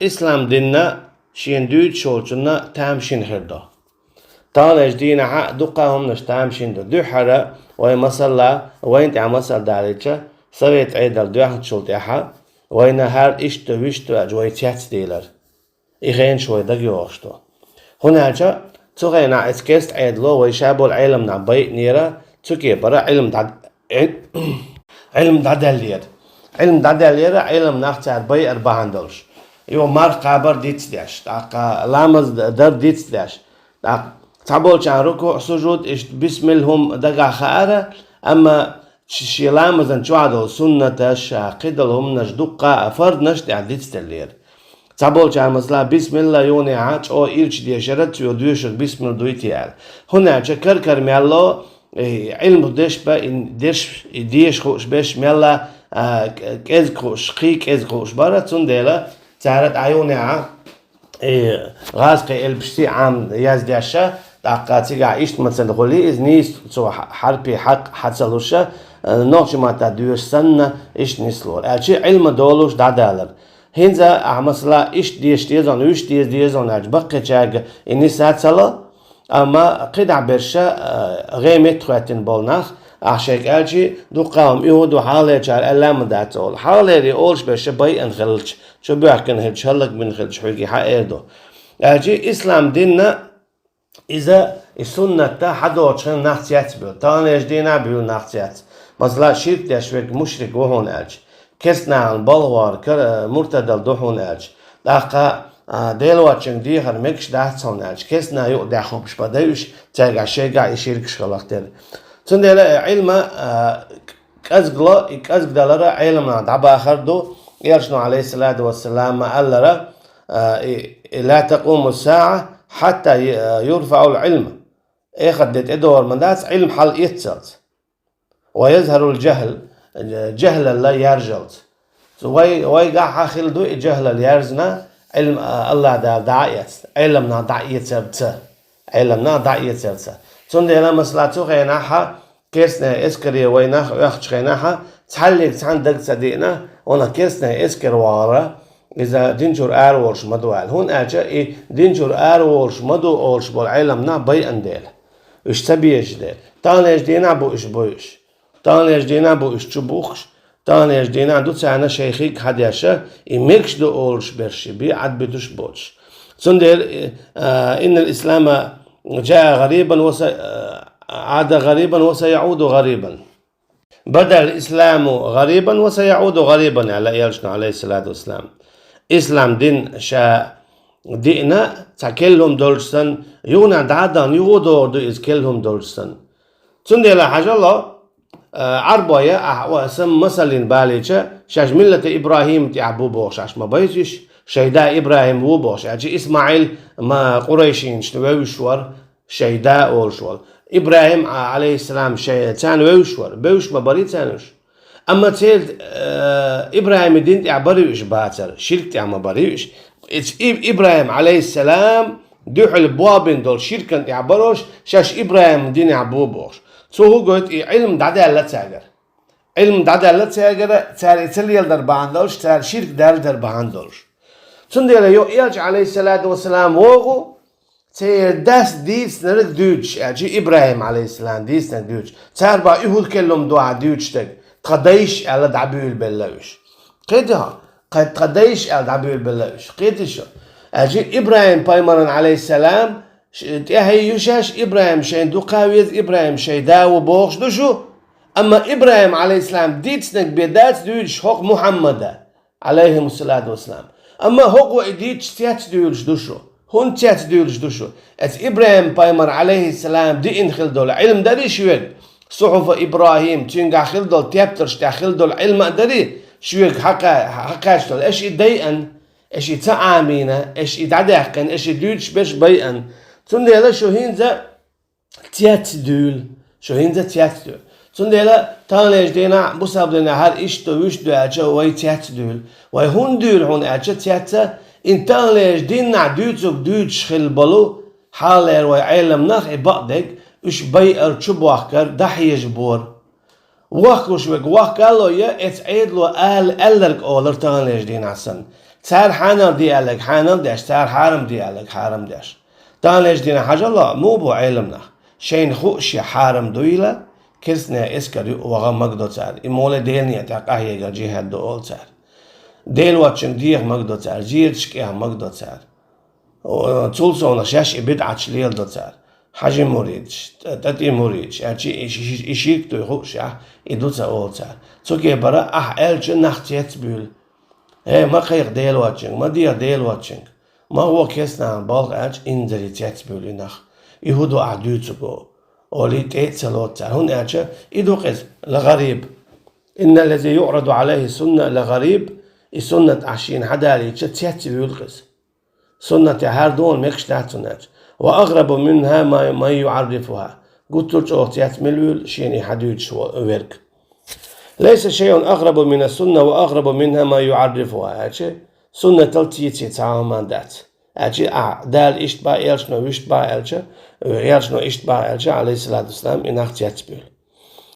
İslam dinna şin düğüt şolçunna tam şin hirdo. Tanaj dina ha duqahum nash tam şin do. Duhara ve masalla ve inti masal dalicha savet aydal duhat şoltiha ve her işte vişto ajwaytiat diler. İğen şoyda gyoşto. Hunalca تغينا اسكست عيد لو ويشابو العلم نعبي نيرا تكي برا علم دادالير علم دادالير علم نختار بي أربعان دولش يو مار قابر ديتس داش داقا لامز در ديتس داش داق تعبول جان ركوع سجود إش بسم لهم دقا خارة أما شي لامزن جوادو سنة شاقد لهم نجدقا فرد نشتع ديتس دالير تعبول جان مثلا بسم الله يوني عاج أو إيرش دي شرط يو دوشك بسم الله دويتيال هنا شكر كرميالو علم دش با إن ديش خوش بش ميلا كز خوش خي كز خوش برا تندلا تعرض عيوني ع غاز قيل بشتي عام يزداشة دقاتي قاعد مثلا خلي إذنيس سو حربي حق حصلوشة نوش ما تدوش سنة إيش نسلور أشي علم دولوش دادالر هنزا مثلا إيش ديزون ويش ديزون أجبقة جاج النساء صلا أما قد عبرشة غيمت خواتين بولناخ عشان أجي دو قام يهودو حالة جار ألام داتول حالة ريولش بشه باي انخلش شو بيحكن هالش هلك بنخلش حقي حقيردو أجي إسلام ديننا إذا السنة تا حدو عشان نحتيات بيو تانيش دينا بيو نحتيات مثلا شرك تشويك مشرك وهون أجي كسنا عن بالوار مرتدل دوحون أجي داقا دلوقتي دي هرمكش دهتون أجي كسنا يو دخوبش بديوش ترجع شيء يشيركش خلاقتر تندل علم كأزغدلرا علمنا دعبا خردو يرشنو عليه الصلاة والسلام ألرا لا تقوم الساعة حتى يرفع العلم خدت إدور من داس علم حل يتصل ويظهر الجهل جهل لا يرجلت وي قاع خلدو جهل يرزنا علم الله داعيت علمنا داعيت تندل مثلا تغيناها كيسنا اسكري ويناخ يخشيناها تحلق عندك صديقنا وانا كيسنا اسكر وارا اذا دينجور ارورش مدوال هون اجا دينجور ارورش مدو اولش بول علمنا باي انديل اش تبيش ديل تانيش دينا بو اش بوش تانيش دينا بو اش چبوخش تانيش دينا دو تسانا شيخيك حدياشا ميكش دو اولش برشي بي عد بدوش بوش سندل ان الاسلام جاء غريبا عاد غريبا وسيعود غريبا بدأ الإسلام غريبا وسيعود غريبا على يرشنا عليه الصلاة والسلام إسلام دين شا دينا تكلهم دولشتن يونا دادان يغودور دو إزكلهم دولشتن تندي حاجة الله عربايا واسم مثلين باليشا شاش ملة إبراهيم تعبو بوش عش ما بيجيش شيدا إبراهيم وو بوش أجي إسماعيل ما قريشين شنو شوار شيدا أول شوال إبراهيم عليه السلام شيء تان ويشور بيوش ما بريد تانوش أما تيل إبراهيم الدين تعبريوش باتر شرك تعمى بريوش إبراهيم عليه السلام دوح البوابين دول شركا تعبروش شاش إبراهيم الدين يعبوبوش سو هو قلت علم دادا لا تاجر علم دادا لا تاجر تار إتليال در باندولش تار شرك در باندولش تنديلا يو إيج عليه الصلاة والسلام وغو تير داس ديس نرك دوج أجي إبراهيم عليه السلام ديس نرك دوج تار با يهود كلهم دعاء دوج تك تقديش على دعبيل بلاوش قدها قد تقديش على دعبيل بلاوش قدش أجي إبراهيم بايمرن عليه السلام تهي يشاش إبراهيم شين دو قاويز إبراهيم شي داو بوخش دوشو أما إبراهيم عليه السلام ديس نرك بدات دوج حق محمد عليه الصلاة والسلام أما هو إديتش تيات دوج دوشو هون تيات ديولش دوشو ات إبراهيم بايمر عليه السلام دي إن خلدول علم داري شويك صحف إبراهيم تينغا خلدول تيابترش تا خلدول علم داري شويك حقاشتول إيش إديئن إيش إتعامينا إيش إدعداقن إيش إديولش بيش بيئن تنديلا شو هينزا تيات ديول شو هينزا تيات ديول تنديلا تانيش دينا بصاب دينا هر إشتو ويشتو أجا وي تيات ديول وي هون ديول هون أجا تياتا إنتان ليش دينا دوتسوك دوتش خلبلو حالير وعلم نخ بقدك وش بيئر شبوخكر دحيش بور وقوش وق وقالو يا اتعيد لو ألرك أولر تان ليش دينا سن صار حانل ديالك حانل داش صار حارم ديالك حارم داش دانش دينا حاجة الله مو بو علمنا شين خوش حارم دويلة كسنا اسكري وغا مقدو صار إمولة ديلني تاقاهي جهاد دو أول صار ديل واتشن ديغ مقدو صار جيرتشكيها مقدو صار تولسونا شاش بدعة ليل دو صار حاجة مريدش تاتي مريدش ارچي إشيك تو خوش إدوتا أول صار توكي برا ألچ نختيت بيل ما خير ديل واتشنج ما دير ديل واتشنج ما هو كسنا بالغ أرج إنزري تيتبولي نخ يهودو أعدوتبو أولي تيتسلوت هون أرج إدو قز لغريب إن الذي يعرض عليه سنة لغريب السنة عشين حدالي تيتبول قز سنة هاردون مكش ناتونات وأغرب منها ما يعرفها قلت له تيتملول شيني حدوش ورك ليس شيء أغرب من السنة وأغرب منها ما يعرفها أجي سنة تلتيتي تعامان دات أجي دال إشتبا إلشنو ويشتبا إلشا إلشنو إشتبا إلشا عليه الصلاة والسلام إن أختيات بيل